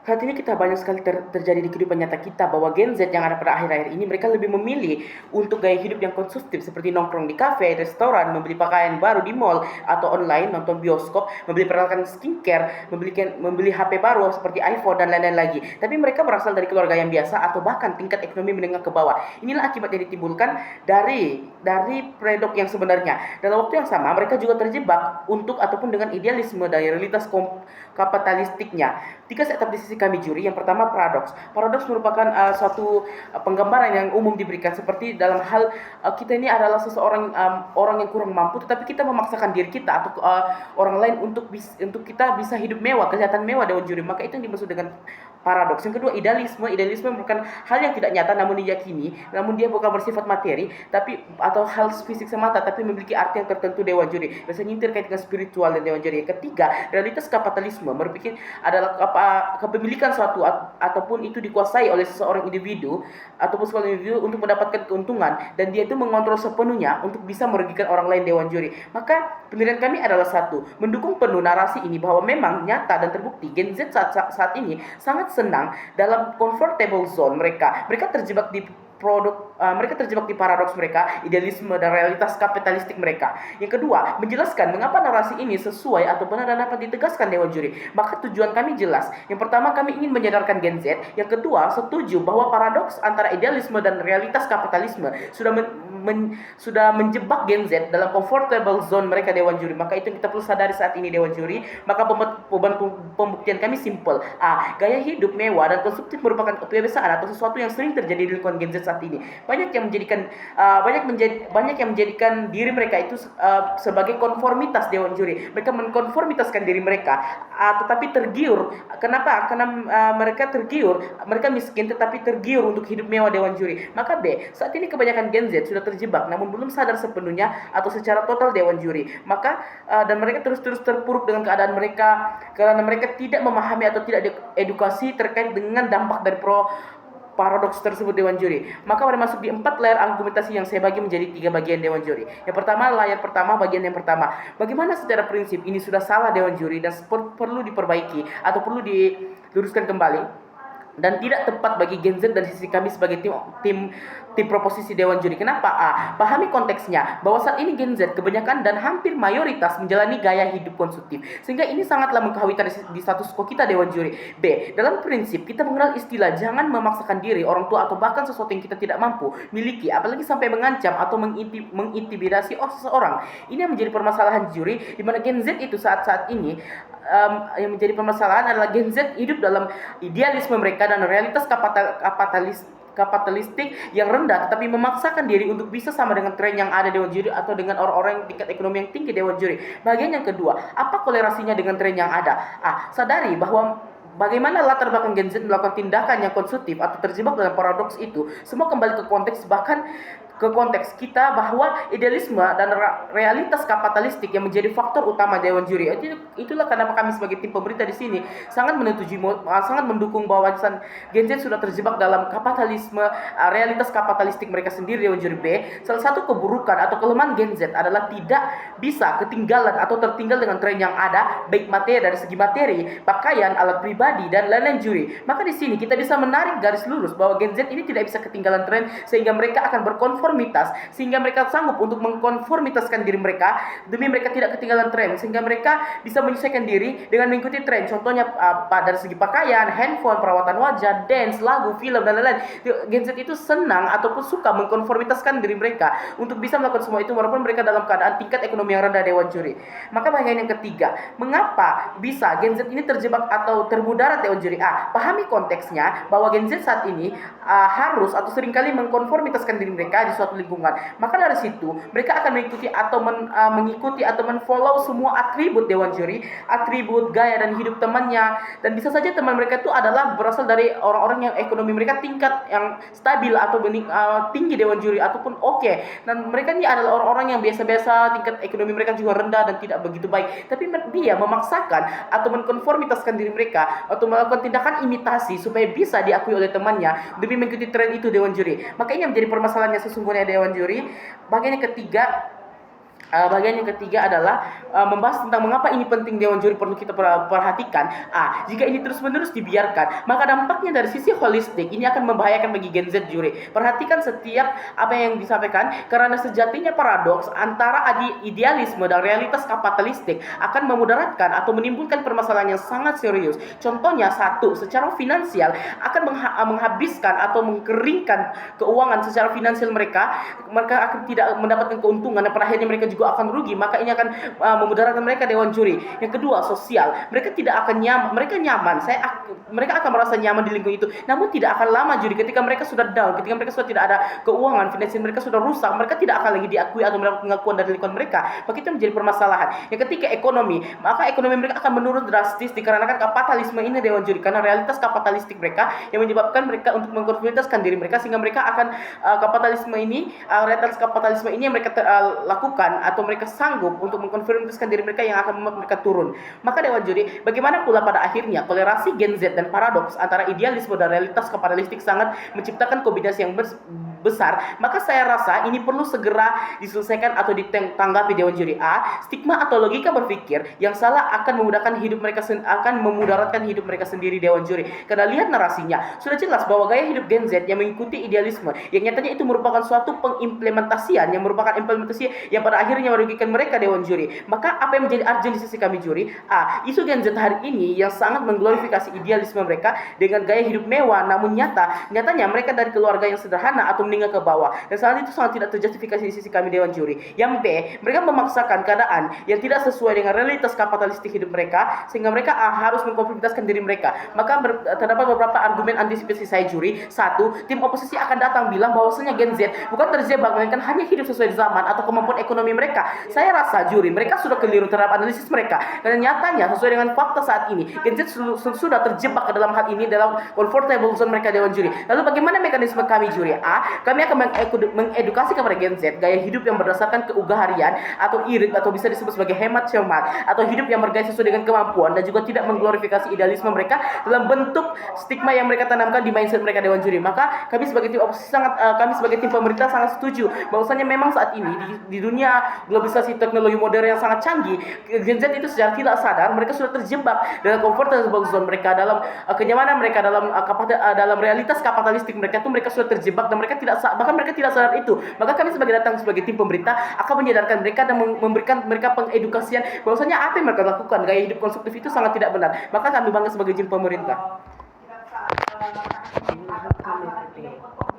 Saat ini kita banyak sekali terjadi di kehidupan nyata kita bahwa Gen Z yang ada pada akhir-akhir ini mereka lebih memilih untuk gaya hidup yang konsumtif seperti nongkrong di kafe, restoran, membeli pakaian baru di mall atau online, nonton bioskop, membeli peralatan skincare, membeli HP baru seperti iPhone dan lain-lain lagi. Tapi mereka berasal dari keluarga yang biasa atau bahkan tingkat ekonomi menengah ke bawah. Inilah akibat yang ditimbulkan dari predok yang sebenarnya. Dalam waktu yang sama mereka juga terjebak untuk ataupun dengan idealisme dari realitas kapitalistiknya. Tiga sektor di sisi kami juri. Yang pertama paradoks. Paradoks merupakan suatu penggambaran yang umum diberikan seperti dalam hal kita ini adalah seseorang orang yang kurang mampu, tetapi kita memaksakan diri kita atau orang lain untuk kita bisa hidup mewah, kelihatan mewah dewan juri. Maka itu yang dimaksud dengan paradoks. Yang kedua idealisme. Idealisme merupakan hal yang tidak nyata namun diyakini, namun dia bukan bersifat materi tapi atau hal fisik semata tapi memiliki arti yang tertentu dewan juri. Biasanya nyintir kait dengan spiritual dan dewan juri. Yang ketiga realitas kapitalisme berpikir adalah kepemilikan suatu ataupun itu dikuasai oleh seseorang individu ataupun sebuah individu untuk mendapatkan keuntungan dan dia itu mengontrol sepenuhnya untuk bisa merugikan orang lain dewan juri. Maka penilaian kami adalah satu, mendukung penuh narasi ini bahwa memang nyata dan terbukti Gen Z saat ini sangat senang dalam comfortable zone mereka. Mereka terjebak di mereka terjebak di paradoks mereka, idealisme dan realitas kapitalistik mereka. Yang kedua, menjelaskan mengapa narasi ini sesuai atau benar dan dapat ditegaskan dewan juri. Maka tujuan kami jelas. Yang pertama, kami ingin menyadarkan Gen Z. Yang kedua, setuju bahwa paradoks antara idealisme dan realitas kapitalisme sudah menjebak Gen Z dalam comfortable zone mereka dewan juri. Maka itu kita perlu sadari saat ini dewan juri. Maka beban pembuktian kami simple. Gaya hidup mewah dan konsumtif merupakan kebiasaan atau sesuatu yang sering terjadi di lingkungan Gen Z saat ini. Banyak yang menjadikan diri mereka itu sebagai konformitas dewan juri. Mereka mengkonformitaskan diri mereka, tetapi tergiur. Kenapa? Karena mereka tergiur, mereka miskin tetapi tergiur untuk hidup mewah dewan juri. Maka B, saat ini kebanyakan Gen Z sudah terjebak namun belum sadar sepenuhnya atau secara total dewan juri. Maka dan mereka terus terpuruk dengan keadaan mereka karena mereka tidak memahami atau tidak edukasi terkait dengan dampak dari paradoks tersebut dewan juri. Maka pada masuk di 4 layar argumentasi yang saya bagi menjadi 3 bagian dewan juri. Yang pertama, layar pertama, bagian yang pertama. Bagaimana secara prinsip ini sudah salah dewan juri dan perlu diperbaiki atau perlu diluruskan kembali dan tidak tepat bagi Gen Z dan sisi kami sebagai tim proposisi dewan juri. Kenapa? Pahami konteksnya bahwa saat ini Gen Z kebanyakan dan hampir mayoritas menjalani gaya hidup konsumtif sehingga ini sangatlah mengkhawatirkan di status quo kita dewan juri. B, dalam prinsip kita mengenal istilah jangan memaksakan diri orang tua atau bahkan sesuatu yang kita tidak mampu miliki, apalagi sampai mengancam atau mengintimidasi seseorang. Ini yang menjadi permasalahan juri di mana Gen Z itu saat ini yang menjadi permasalahan adalah Gen Z hidup dalam idealisme mereka dan realitas kapitalistik yang rendah tetapi memaksakan diri untuk bisa sama dengan tren yang ada dewan juri atau dengan orang-orang yang tingkat ekonomi yang tinggi dewan juri. Bagian yang kedua, apa kolerasinya dengan tren yang ada? Sadari bahwa bagaimana latar belakang Gen Z melakukan tindakan yang konsumtif atau terjebak dalam paradoks itu semua kembali ke konteks, bahkan ke konteks kita bahwa idealisme dan realitas kapitalistik yang menjadi faktor utama dewan juri. Itulah kenapa kami sebagai tim pemerintah di sini sangat mendukung bahwa Gen Z sudah terjebak dalam kapitalisme, realitas kapitalistik mereka sendiri dewan juri. B, salah satu keburukan atau kelemahan Gen Z adalah tidak bisa ketinggalan atau tertinggal dengan tren yang ada, baik materi dari segi materi, pakaian, alat pribadi dan lain-lain juri. Maka di sini kita bisa menarik garis lurus bahwa Gen Z ini tidak bisa ketinggalan tren sehingga mereka akan berkonformitas, sehingga mereka sanggup untuk mengkonformitaskan diri mereka demi mereka tidak ketinggalan tren, sehingga mereka bisa menyesuaikan diri dengan mengikuti tren. Contohnya dari segi pakaian, handphone, perawatan wajah, dance, lagu, film dan lain-lain. Gen Z itu senang ataupun suka mengkonformitaskan diri mereka untuk bisa melakukan semua itu walaupun mereka dalam keadaan tingkat ekonomi yang rendah dewan juri. Maka bagian yang ketiga, mengapa bisa Gen Z ini terjebak atau termudarat dewan juri? Pahami konteksnya bahwa Gen Z saat ini harus atau seringkali mengkonformitaskan diri mereka di suatu lingkungan. Maka dari situ mereka akan mengikuti atau men-follow semua atribut dewan juri, atribut gaya dan hidup temannya, dan bisa saja teman mereka itu adalah berasal dari orang-orang yang ekonomi mereka tingkat yang stabil atau tinggi dewan juri ataupun oke. Dan mereka ini adalah orang-orang yang biasa-biasa, tingkat ekonomi mereka juga rendah dan tidak begitu baik. Tapi dia memaksakan atau mengkonformitaskan diri mereka atau melakukan tindakan imitasi supaya bisa diakui oleh temannya demi mengikuti tren itu dewan juri. Maka ini yang menjadi permasalahannya sesungguhnya dewan juri. Bagian yang ketiga, Bagian yang ketiga adalah membahas tentang mengapa ini penting Dewan Juri perlu kita perhatikan. Jika ini terus-menerus dibiarkan, maka dampaknya dari sisi holistik ini akan membahayakan bagi Gen Z juri. Perhatikan setiap apa yang disampaikan, karena sejatinya paradoks antara idealisme dan realitas kapitalistik akan memudaratkan atau menimbulkan permasalahan yang sangat serius. Contohnya, satu, secara finansial akan menghabiskan atau mengkeringkan keuangan secara finansial mereka akan tidak mendapatkan keuntungan dan pada akhirnya mereka juga akan rugi, maka ini akan memudaratkan mereka Dewan Juri. Yang kedua, sosial. Mereka tidak akan nyaman, mereka nyaman. Mereka akan merasa nyaman di lingkungan itu, namun tidak akan lama juri. Ketika mereka sudah down, ketika mereka sudah tidak ada keuangan, finansial mereka sudah rusak, mereka tidak akan lagi diakui atau mendapat pengakuan dari lingkungan mereka. Maka itu menjadi permasalahan. Yang ketiga, ekonomi. Maka ekonomi mereka akan menurun drastis dikarenakan kapitalisme ini Dewan Juri, karena realitas kapitalistik mereka yang menyebabkan mereka untuk mengkonformitaskan diri mereka, sehingga mereka akan realitas kapitalisme ini yang mereka lakukan atau mereka sanggup untuk mengkonfirmasikan diri mereka yang akan membuat mereka turun. Maka Dewan Juri, bagaimana pula pada akhirnya kolerasi Gen Z dan paradoks antara idealisme dan realitas kapitalistik sangat menciptakan kombinasi yang besar. Maka saya rasa ini perlu segera diselesaikan atau ditanggapi Dewan Juri. Stigma atau logika berpikir yang salah akan memudaratkan hidup mereka sendiri Dewan Juri. Karena lihat narasinya, sudah jelas bahwa gaya hidup Gen Z yang mengikuti idealisme yang nyatanya itu merupakan suatu pengimplementasian yang merupakan implementasi yang pada akhirnya merugikan mereka Dewan Juri. Maka apa yang menjadi urgent di sisi kami juri? Isu Gen Z hari ini yang sangat mengglorifikasi idealisme mereka dengan gaya hidup mewah, namun nyatanya mereka dari keluarga yang sederhana atau meninggal ke bawah, dan saat itu sangat tidak terjustifikasi di sisi kami Dewan Juri. Yang B, mereka memaksakan keadaan yang tidak sesuai dengan realitas kapitalistik hidup mereka, sehingga mereka harus mengkonformitaskan diri mereka. Maka terdapat beberapa argumen antisipasi saya juri. Satu, tim oposisi akan datang bilang bahwasanya Gen Z bukan terjebak, melainkan hanya hidup sesuai zaman atau kemampuan ekonomi mereka. Saya rasa juri, mereka sudah keliru terhadap analisis mereka, karena nyatanya sesuai dengan fakta saat ini Gen Z sudah terjebak ke dalam hal ini, dalam comfortable zone mereka Dewan Juri. Lalu bagaimana mekanisme kami juri? Kami akan mengedukasi kepada Gen Z gaya hidup yang berdasarkan keugah harian atau irit, atau bisa disebut sebagai hemat cermat, atau hidup yang bergaya sesuai dengan kemampuan dan juga tidak mengglorifikasi idealisme mereka dalam bentuk stigma yang mereka tanamkan di mindset mereka Dewan Juri. Maka kami sebagai tim oposisi kami sebagai tim pemerintah sangat setuju bahwasanya memang saat ini di dunia globalisasi teknologi modern yang sangat canggih, Gen Z itu secara tidak sadar mereka sudah terjebak dalam comfortable zone mereka, dalam kenyamanan mereka, dalam realitas kapitalistik mereka itu mereka sudah terjebak dan mereka tidak sadar itu. Maka kami sebagai tim pemerintah akan menyadarkan mereka dan memberikan mereka pengedukasian bahwasanya apa yang mereka lakukan, gaya hidup konsumtif itu sangat tidak benar. Maka kami bangga sebagai tim pemerintah.